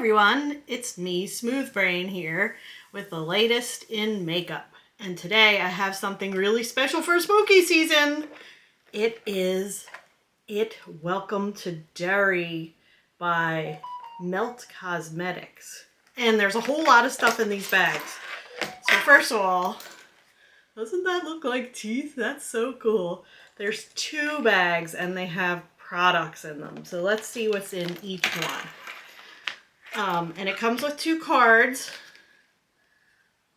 everyone, it's me, Smooth Brain, here with the latest in makeup. And today I have something really special for spooky season. It is Welcome to Derry by Melt Cosmetics. And there's a whole lot of stuff in these bags. So first of all, doesn't that look like teeth? That's so cool. There's 2 bags and they have products in them. So let's see what's in each one. And it comes with 2 cards.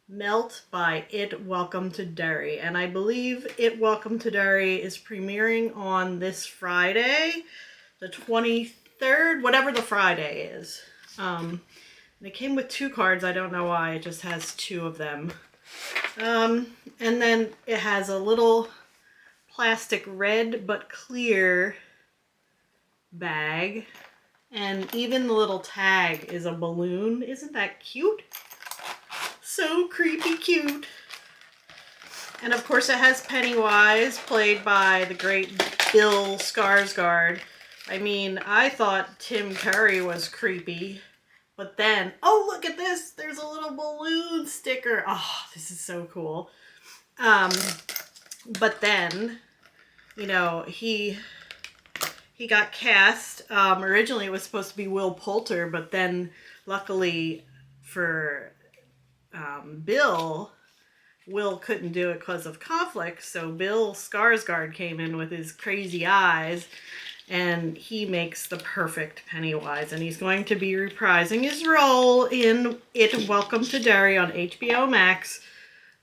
Melt by Welcome to Derry. And I believe Welcome to Derry is premiering on this Friday, the 23rd, whatever the Friday is. It came with 2 cards. I don't know why. It just has 2 of them. And then it has a little plastic red but clear bag. And even the little tag is a balloon. Isn't that cute? So creepy cute. And of course it has Pennywise, played by the great Bill Skarsgård. I mean, I thought Tim Curry was creepy. But then, oh, look at this. There's a little balloon sticker. Oh, this is so cool. But then, you know, he got cast. Originally it was supposed to be Will Poulter, but then luckily for Bill, Will couldn't do it because of conflict, so Bill Skarsgård came in with his crazy eyes, and he makes the perfect Pennywise, and he's going to be reprising his role in Welcome to Derry on HBO Max.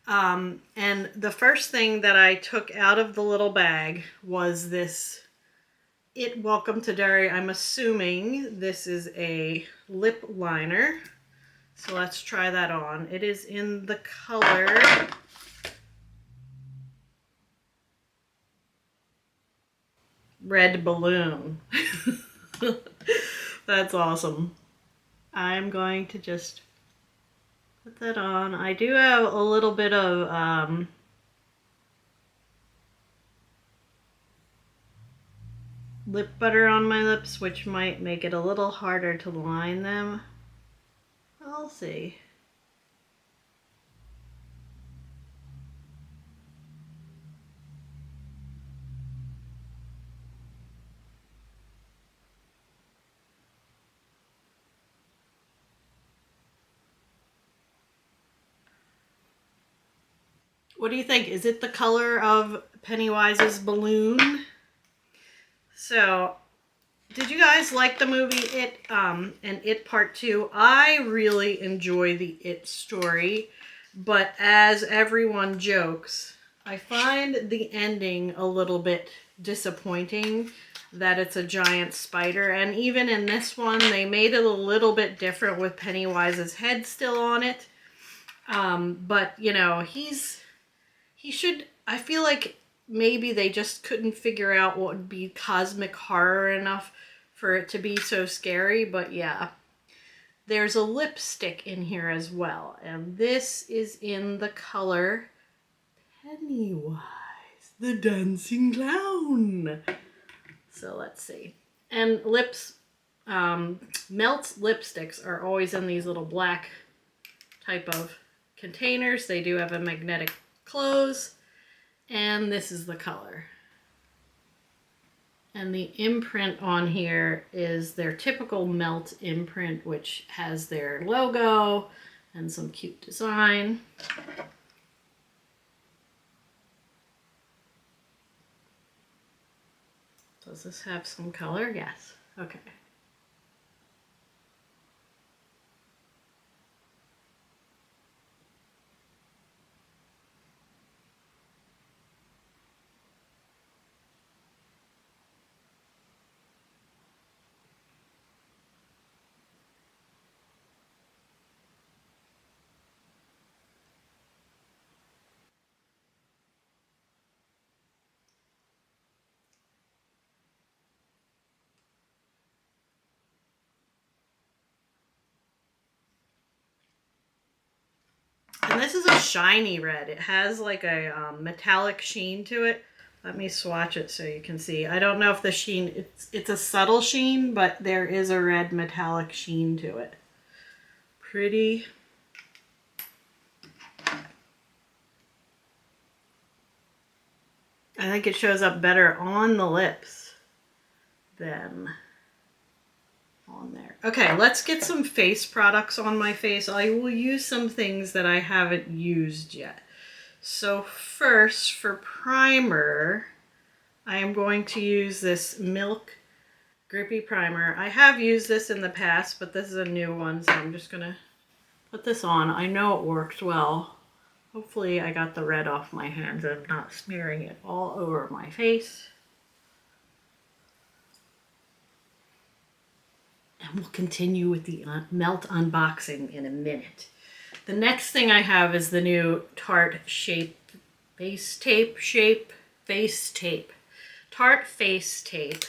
And the first thing that I took out of the little bag was this Welcome to Derry. I'm assuming this is a lip liner. So let's try that on. It is in the color Red Balloon. That's awesome. I'm going to just put that on. I do have a little bit of lip butter on my lips, which might make it a little harder to line them. I'll see. What do you think? Is it the color of Pennywise's balloon? So, did you guys like the movie It and It Part 2? I really enjoy the It story, but as everyone jokes, I find the ending a little bit disappointing, that it's a giant spider. And even in this one, they made it a little bit different with Pennywise's head still on it. But, you know, I feel like maybe they just couldn't figure out what would be cosmic horror enough for it to be so scary. But yeah, there's a lipstick in here as well. And this is in the color Pennywise, the dancing clown. So let's see. And Melt's lipsticks are always in these little black type of containers. They do have a magnetic close. And this is the color. And the imprint on here is their typical Melt imprint, which has their logo and some cute design. Does this have some color? Yes. Okay. And this is a shiny red. It has like a metallic sheen to it. Let me swatch it so you can see. I don't know if the sheen, it's a subtle sheen, but there is a red metallic sheen to it. pretty. I think it shows up better on the lips than on there. Okay, let's get some face products on my face. I will use some things that I haven't used yet. So first, for primer, I am going to use this Milk Grippy Primer. I have used this in the past, but this is a new one, so I'm just gonna put this on. I know it worked well. Hopefully I got the red off my hands and I'm not smearing it all over my face. And we'll continue with the Melt unboxing in a minute. The next thing I have is the new Tarte Face Tape. Tarte Face Tape.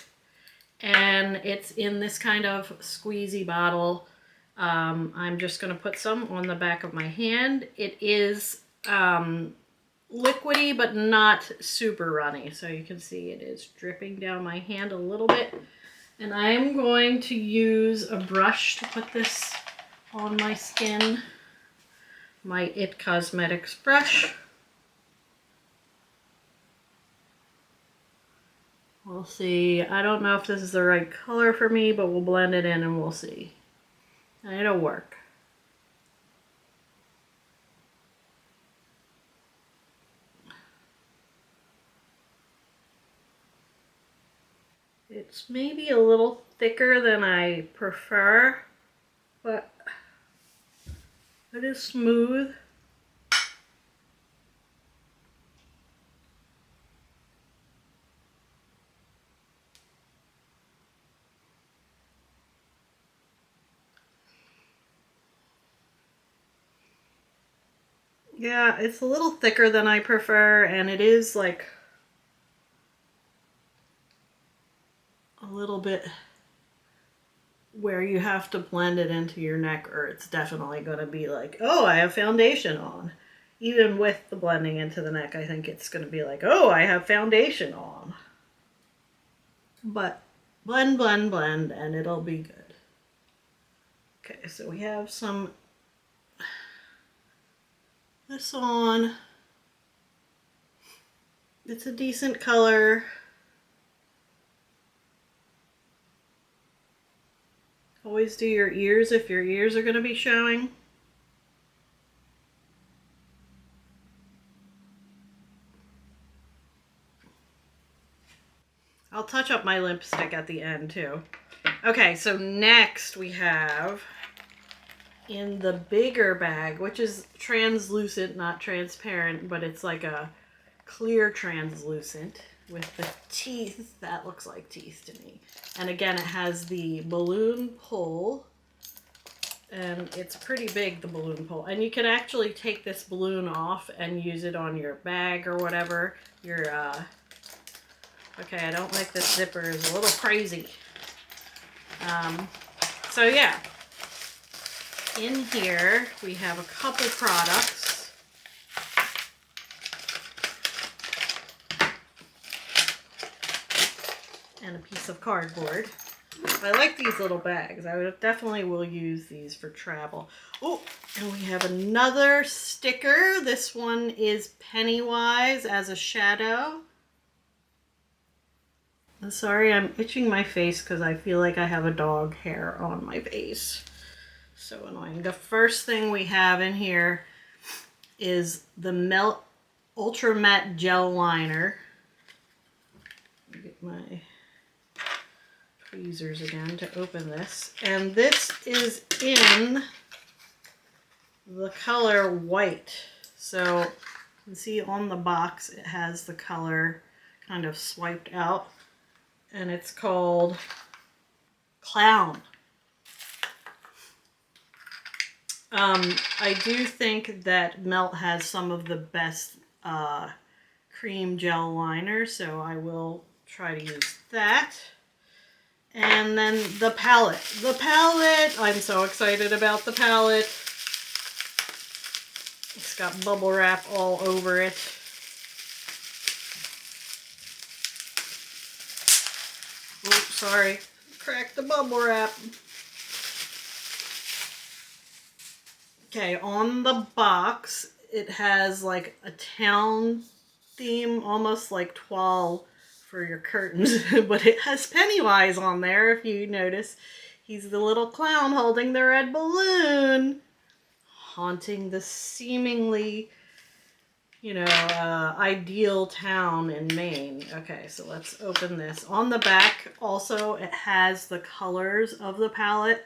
And it's in this kind of squeezy bottle. I'm just going to put some on the back of my hand. It is liquidy, but not super runny. So you can see it is dripping down my hand a little bit. And I'm going to use a brush to put this on my skin. My It Cosmetics brush. We'll see. I don't know if this is the right color for me, but we'll blend it in and we'll see. And it'll work. It's maybe a little thicker than I prefer, but it is smooth. Yeah, it's a little thicker than I prefer, and it is like a little bit where you have to blend it into your neck, or it's definitely going to be like, oh, I have foundation on. Even with the blending into the neck, I think it's going to be like, oh, I have foundation on. But blend, blend, blend, and it'll be good. Okay, so we have some this on. It's a decent color. Always do your ears if your ears are going to be showing. I'll touch up my lipstick at the end too. Okay, so next we have in the bigger bag, which is translucent, not transparent, but it's like a clear translucent with the teeth. That looks like teeth to me. And again, it has the balloon pull, and it's pretty big, the balloon pull. And you can actually take this balloon off and use it on your bag or whatever. Okay, I don't like this zipper, it's a little crazy. So yeah, in here we have a couple products. And a piece of cardboard. I like these little bags. Definitely will use these for travel. Oh, and we have another sticker. This one is Pennywise as a shadow. I'm sorry, I'm itching my face because I feel like I have a dog hair on my face. So annoying. The first thing we have in here is the Melt Ultra Matte Gel Liner. Let me get my tweezers again to open this. And this is in the color white. So you can see on the box it has the color kind of swiped out. And it's called Clown. I do think that Melt has some of the best cream gel liner, so I will try to use that. And then the palette. The palette! I'm so excited about the palette. It's got bubble wrap all over it. Oops, sorry. Cracked the bubble wrap. Okay, on the box, it has like a town theme, almost like toile for your curtains, but it has Pennywise on there, if you notice. He's the little clown holding the red balloon, haunting the seemingly, ideal town in Maine. Okay, so let's open this. On the back, also, it has the colors of the palette.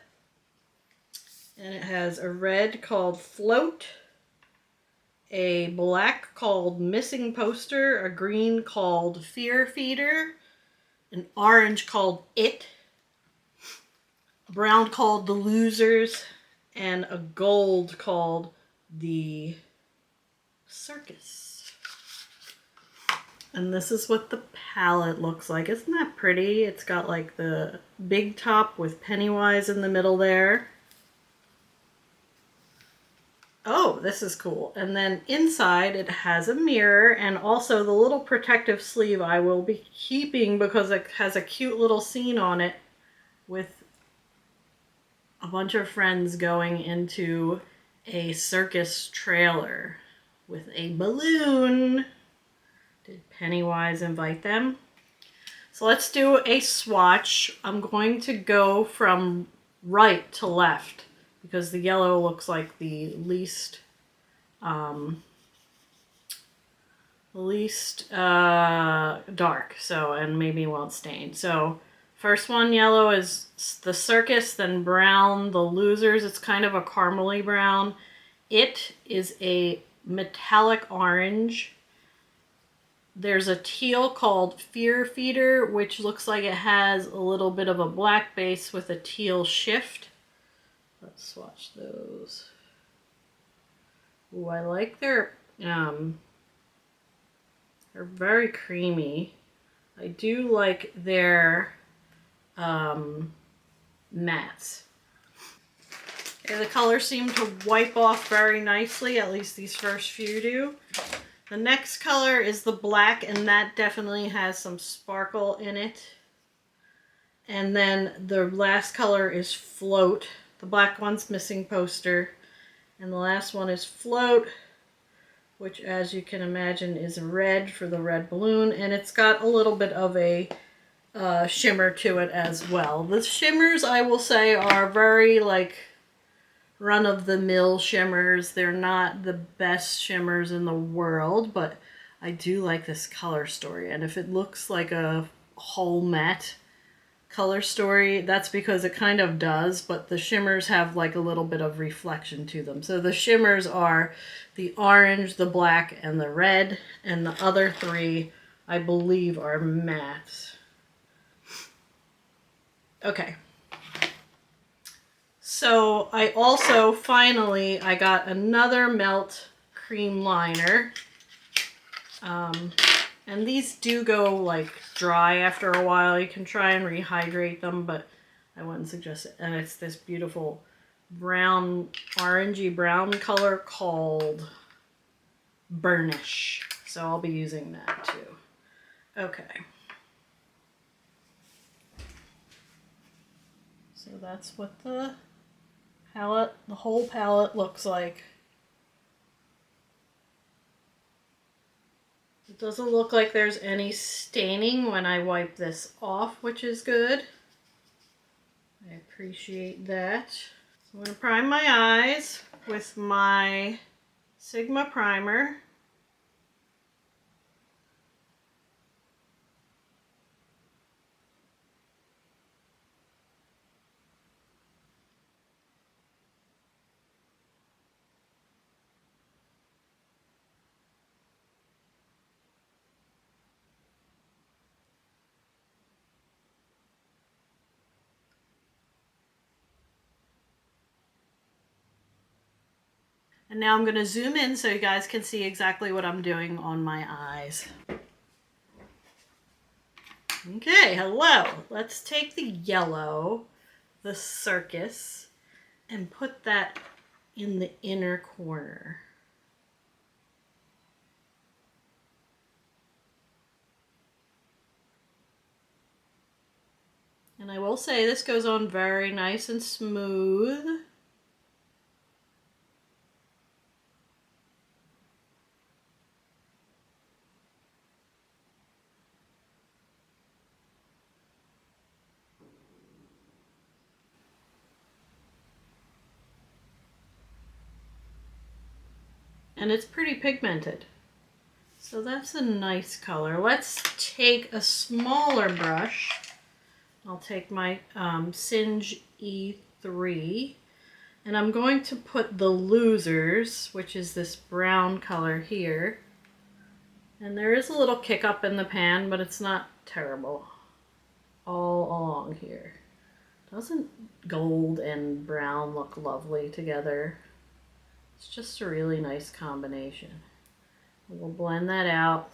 And it has a red called Float, a black called Missing Poster, a green called Fear Feeder, an orange called It, a brown called The Losers, and a gold called The Circus. And this is what the palette looks like. Isn't that pretty? It's got like the big top with Pennywise in the middle there. Oh, this is cool. And then inside it has a mirror and also the little protective sleeve I will be keeping because it has a cute little scene on it with a bunch of friends going into a circus trailer with a balloon. Did Pennywise invite them? So let's do a swatch. I'm going to go from right to left because the yellow looks like the least dark, so, and maybe won't stain. So first one, yellow, is the circus, then brown, the losers. It's kind of a caramely brown. It is a metallic orange. There's a teal called Fear Feeder, which looks like it has a little bit of a black base with a teal shift. Let's swatch those. Ooh, I like their, they're very creamy. I do like their mattes. Okay, the colors seem to wipe off very nicely, at least these first few do. The next color is the black, and that definitely has some sparkle in it. And then the last color is Float. The black one's Missing Poster. And the last one is Float, which, as you can imagine, is red for the red balloon. And it's got a little bit of a shimmer to it as well. The shimmers, I will say, are very, like, run-of-the-mill shimmers. They're not the best shimmers in the world, but I do like this color story. And if it looks like a whole matte color story, that's because it kind of does, but the shimmers have like a little bit of reflection to them. So the shimmers are the orange, the black, and the red, and the other three, I believe, are mattes. Okay. So I also finally, I got another Melt cream liner. And these do go like dry after a while. You can try and rehydrate them, but I wouldn't suggest it. And it's this beautiful brown, orangey brown color called Burnish. So I'll be using that too. Okay. So that's what the whole palette looks like. It doesn't look like there's any staining when I wipe this off, which is good. I appreciate that. So I'm going to prime my eyes with my Sigma primer. And now I'm going to zoom in so you guys can see exactly what I'm doing on my eyes. Okay, hello. Let's take the yellow, the circus, and put that in the inner corner. And I will say this goes on very nice and smooth. and it's pretty pigmented. So that's a nice color. Let's take a smaller brush. I'll take my Singe E3, and I'm going to put the Losers, which is this brown color here. And there is a little kick up in the pan, but it's not terrible. All along here. Doesn't gold and brown look lovely together? It's just a really nice combination. We'll blend that out.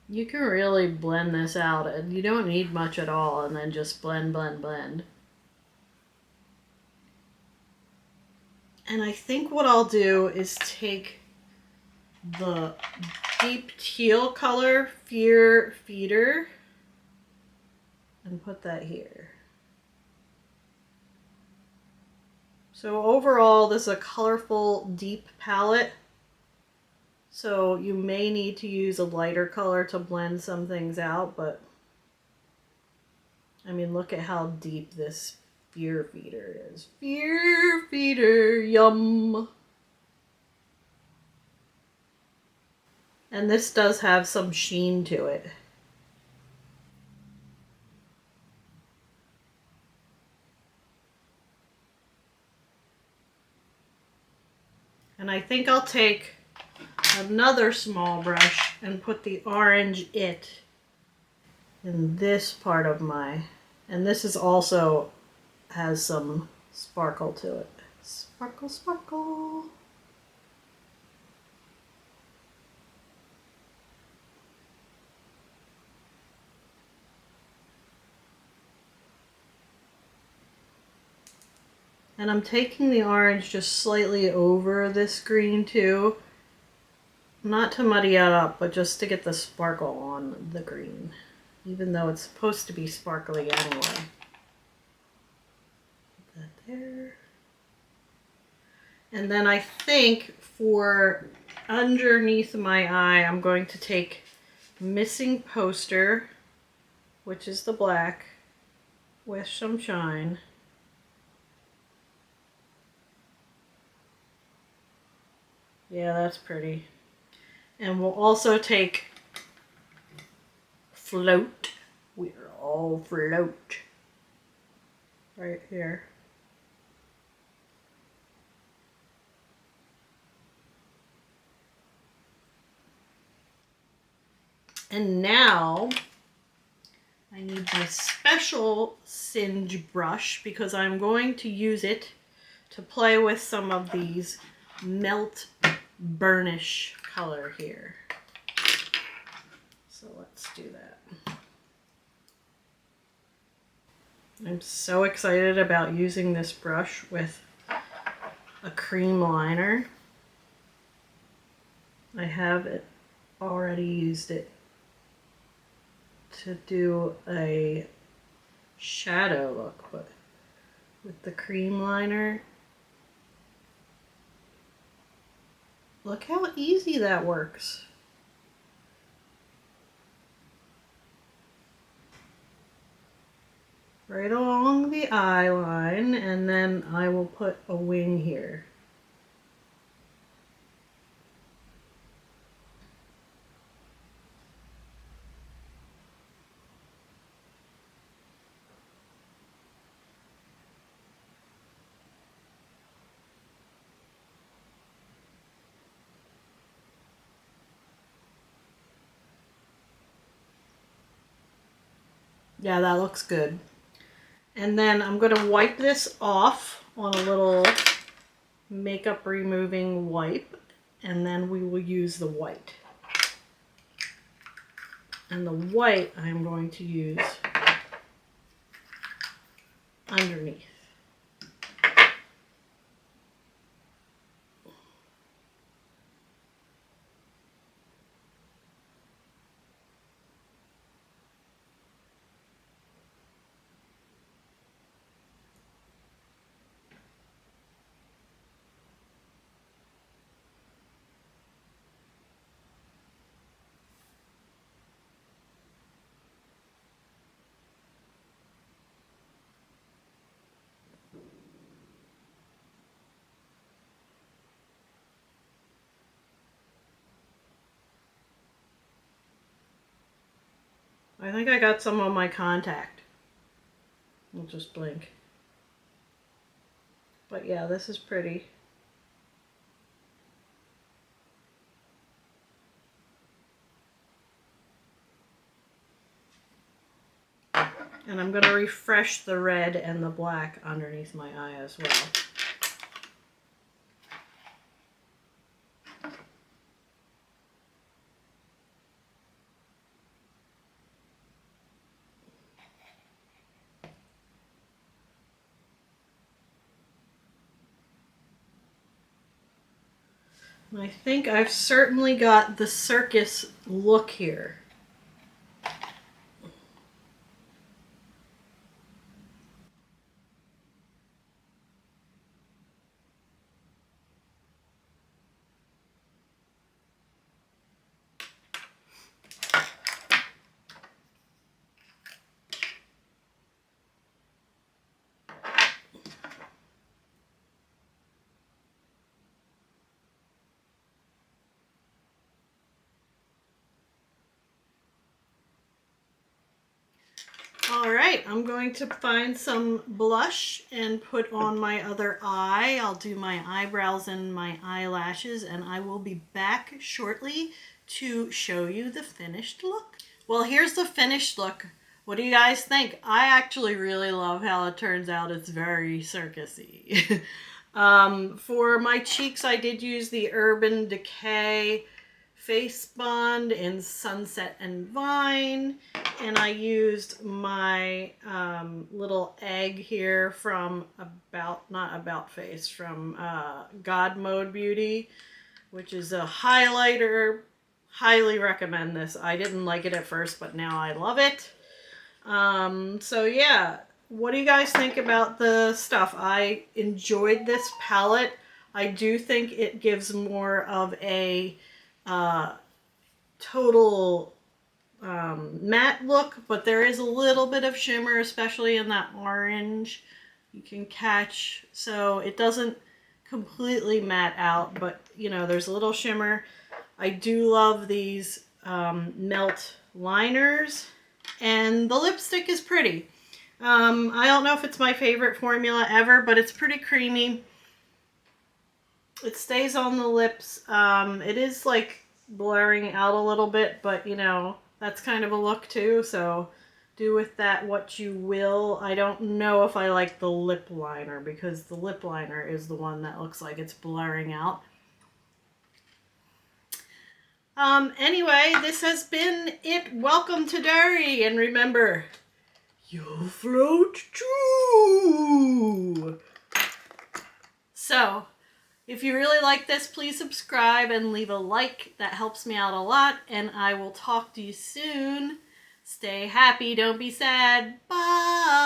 You can really blend this out, and you don't need much at all, and then just blend, blend, blend. And I think what I'll do is take the deep teal color Fear Feeder and put that here. So overall, this is a colorful, deep palette. So you may need to use a lighter color to blend some things out, but I mean, look at how deep this Fear Feeder is. Fear Feeder, yum! And this does have some sheen to it. And I think I'll take another small brush and put the orange It in this part of my, and this is also has some sparkle to it. Sparkle, sparkle. And I'm taking the orange just slightly over this green too. Not to muddy it up, but just to get the sparkle on the green. Even though it's supposed to be sparkly anyway. Put that there. And then I think for underneath my eye, I'm going to take Missing Poster, which is the black, with some shine. Yeah, that's pretty. And we'll also take Float. We're all float. Right here. And now I need my special Singe brush because I'm going to use it to play with some of these melt burnish color here. So let's do that. I'm so excited about using this brush with a cream liner. I have it already used it to do a shadow look, but with the cream liner, look how easy that works. Right along the eye line, and then I will put a wing here. Yeah, that looks good. And then I'm going to wipe this off on a little makeup removing wipe, and then we will use the white. And the white I'm going to use underneath. I think I got some on my contact. I'll just blink. But yeah, this is pretty. And I'm going to refresh the red and the black underneath my eye as well. I think I've certainly got the circus look here. Alright, I'm going to find some blush and put on my other eye. I'll do my eyebrows and my eyelashes, and I will be back shortly to show you the finished look. Well, here's the finished look. What do you guys think? I actually really love how it turns out. It's very circusy. For my cheeks, I did use the Urban Decay Face Bond in Sunset and Vine, and I used my little egg here from from God Mode Beauty, which is a highlighter. Highly recommend this. I didn't like it at first, but now I love it. So yeah, what do you guys think about the stuff? I enjoyed this palette. I do think it gives more of a total matte look, but there is a little bit of shimmer, especially in that orange you can catch. So it doesn't completely matte out, but you know, there's a little shimmer. I do love these melt liners, and the lipstick is pretty. I don't know if it's my favorite formula ever, but it's pretty creamy. It stays on the lips. It is like blurring out a little bit, but you know, that's kind of a look too, so do with that what you will. I don't know if I like the lip liner, because the lip liner is the one that looks like it's blurring out. Anyway, this has been it. Welcome to Derry, and remember, you'll float too. So, if you really like this, please subscribe and leave a like. That helps me out a lot, and I will talk to you soon. Stay happy, don't be sad. Bye!